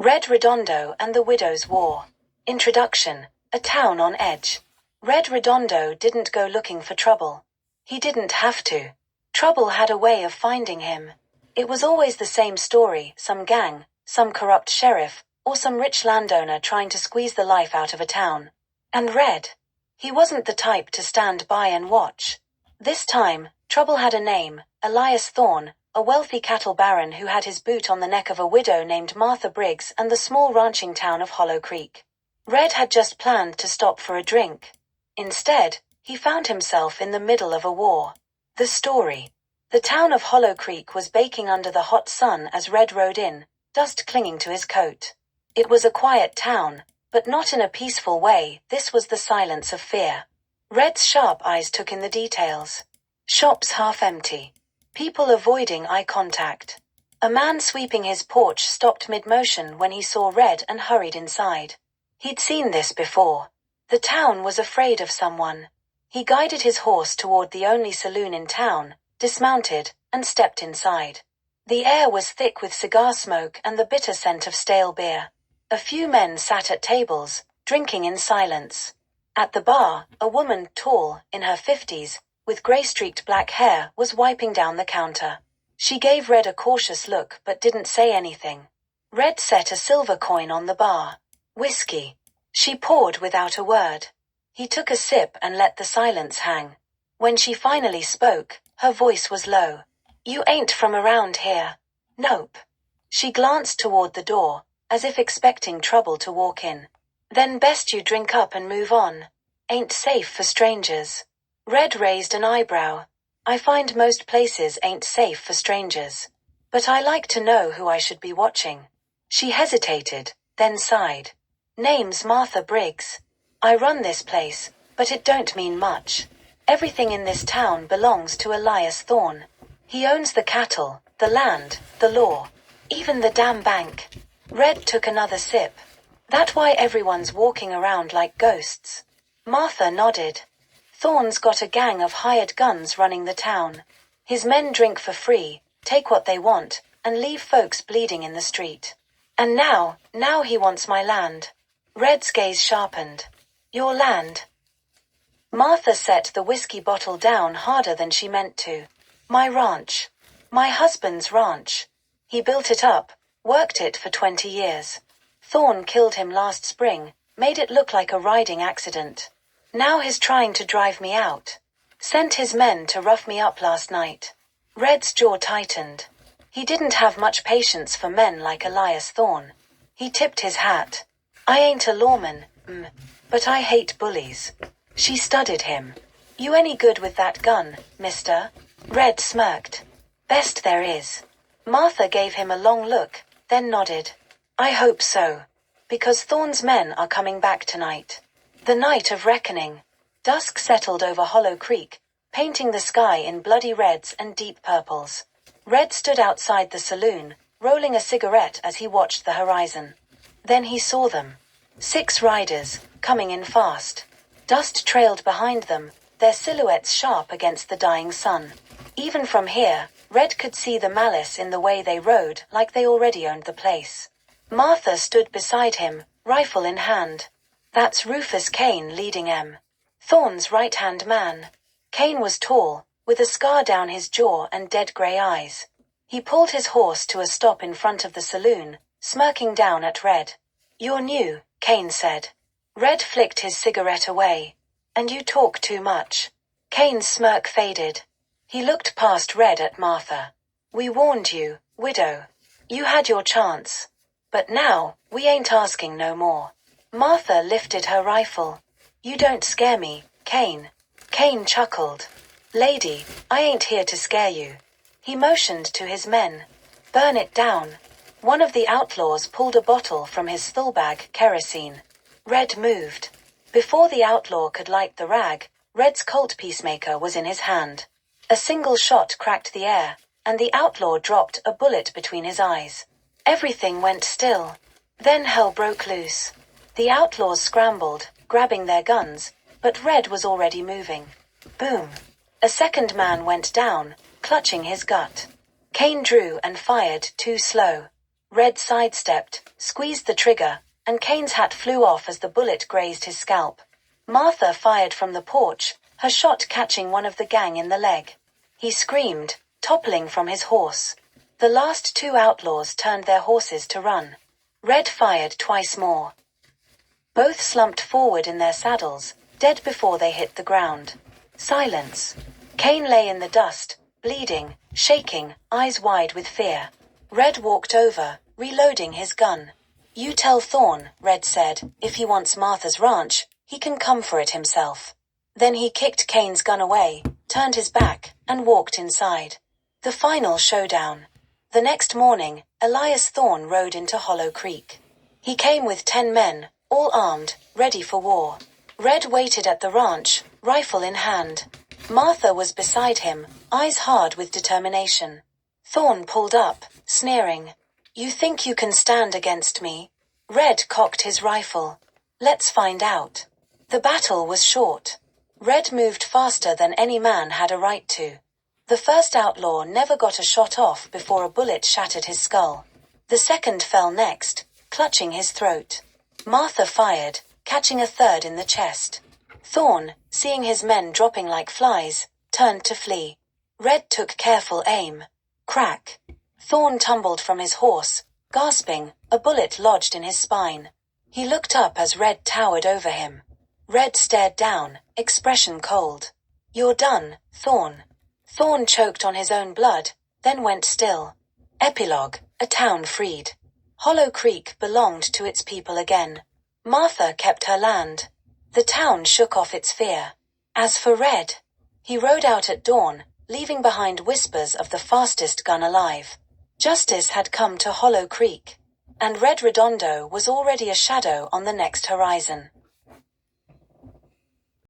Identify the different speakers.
Speaker 1: Red Redondo and the Widow's War. Introduction. A town on edge. Red Redondo didn't go looking for trouble. He didn't have to. Trouble had a way of finding him. It was always the same story, some gang, some corrupt sheriff, or some rich landowner trying to squeeze the life out of a town. And Red? He wasn't the type to stand by and watch. This time, trouble had a name, Elias Thorne, a wealthy cattle baron who had his boot on the neck of a widow named Martha Briggs and the small ranching town of Hollow Creek. Red had just planned to stop for a drink. Instead, he found himself in the middle of a war. The story. The town of Hollow Creek was baking under the hot sun as Red rode in, dust clinging to his coat. It was a quiet town, but not in a peaceful way. This was the silence of fear. Red's sharp eyes took in the details. Shops half empty. People avoiding eye contact. A man sweeping his porch stopped mid-motion when he saw Red and hurried inside. He'd seen this before. The town was afraid of someone. He guided his horse toward the only saloon in town, dismounted, and stepped inside. The air was thick with cigar smoke and the bitter scent of stale beer. A few men sat at tables, drinking in silence. At the bar, a woman, tall, in her 50s, with gray-streaked black hair, was wiping down the counter. She gave Red a cautious look but didn't say anything. Red set a silver coin on the bar. Whiskey. She poured without a word. He took a sip and let the silence hang. When she finally spoke, her voice was low. "You ain't from around here." "Nope." She glanced toward the door, as if expecting trouble to walk in. "Then best you drink up and move on. Ain't safe for strangers." Red raised an eyebrow. "I find most places ain't safe for strangers. But I like to know who I should be watching." She hesitated, then sighed. "Name's Martha Briggs. I run this place, but it don't mean much. Everything in this town belongs to Elias Thorne. He owns the cattle, the land, the law, even the damn bank." Red took another sip. "That why everyone's walking around like ghosts?" Martha nodded. "Thorne's got a gang of hired guns running the town. His men drink for free, take what they want, and leave folks bleeding in the street. And now he wants my land." Red's gaze sharpened. "Your land?" Martha set the whiskey bottle down harder than she meant to. "My ranch. My husband's ranch. He built it up, worked it for 20 years. Thorne killed him last spring, made it look like a riding accident. Now he's trying to drive me out. Sent his men to rough me up last night." Red's jaw tightened. He didn't have much patience for men like Elias Thorne. He tipped his hat. "I ain't a lawman, but I hate bullies." She studied him. "You any good with that gun, mister?" Red smirked. "Best there is." Martha gave him a long look, then nodded. "I hope so. Because Thorne's men are coming back tonight. The night of reckoning." Dusk settled over Hollow Creek, painting the sky in bloody reds and deep purples. Red stood outside the saloon, rolling a cigarette as he watched the horizon. Then he saw them. 6 riders, coming in fast. Dust trailed behind them, their silhouettes sharp against the dying sun. Even from here, Red could see the malice in the way they rode, like they already owned the place. Martha stood beside him, rifle in hand. "That's Rufus Kane leading 'em. Thorne's right-hand man." Kane was tall, with a scar down his jaw and dead gray eyes. He pulled his horse to a stop in front of the saloon, smirking down at Red. "You're new," Kane said. Red flicked his cigarette away. "And you talk too much." Kane's smirk faded. He looked past Red at Martha. "We warned you, widow. You had your chance. But now, we ain't asking no more." Martha lifted her rifle. "You don't scare me, Kane." Kane chuckled. "Lady, I ain't here to scare you." He motioned to his men. "Burn it down." One of the outlaws pulled a bottle from his bag, kerosene. Red moved. Before the outlaw could light the rag, Red's Colt peacemaker was in his hand. A single shot cracked the air, and the outlaw dropped a bullet between his eyes. Everything went still. Then hell broke loose. The outlaws scrambled, grabbing their guns, but Red was already moving. Boom. A second man went down, clutching his gut. Kane drew and fired too slow. Red sidestepped, squeezed the trigger, and Kane's hat flew off as the bullet grazed his scalp. Martha fired from the porch, her shot catching one of the gang in the leg. He screamed, toppling from his horse. The last two outlaws turned their horses to run. Red fired twice more. Both slumped forward in their saddles, dead before they hit the ground. Silence. Kane lay in the dust, bleeding, shaking, eyes wide with fear. Red walked over, reloading his gun. "You tell Thorn," Red said, "if he wants Martha's ranch, he can come for it himself." Then he kicked Kane's gun away, turned his back, and walked inside. The final showdown. The next morning, Elias Thorn rode into Hollow Creek. He came with 10 men, all armed, ready for war. Red waited at the ranch, rifle in hand. Martha was beside him, eyes hard with determination. Thorn pulled up, sneering. "You think you can stand against me?" Red cocked his rifle. "Let's find out." The battle was short. Red moved faster than any man had a right to. The first outlaw never got a shot off before a bullet shattered his skull. The second fell next, clutching his throat. Martha fired, catching a third in the chest. Thorn, seeing his men dropping like flies, turned to flee. Red took careful aim. Crack. Thorn tumbled from his horse, gasping, a bullet lodged in his spine. He looked up as Red towered over him. Red stared down, expression cold. "You're done, Thorn." Thorn choked on his own blood, then went still. Epilogue, a town freed. Hollow Creek belonged to its people again. Martha kept her land. The town shook off its fear. As for Red, he rode out at dawn, leaving behind whispers of the fastest gun alive. Justice had come to Hollow Creek, and Red Redondo was already a shadow on the next horizon.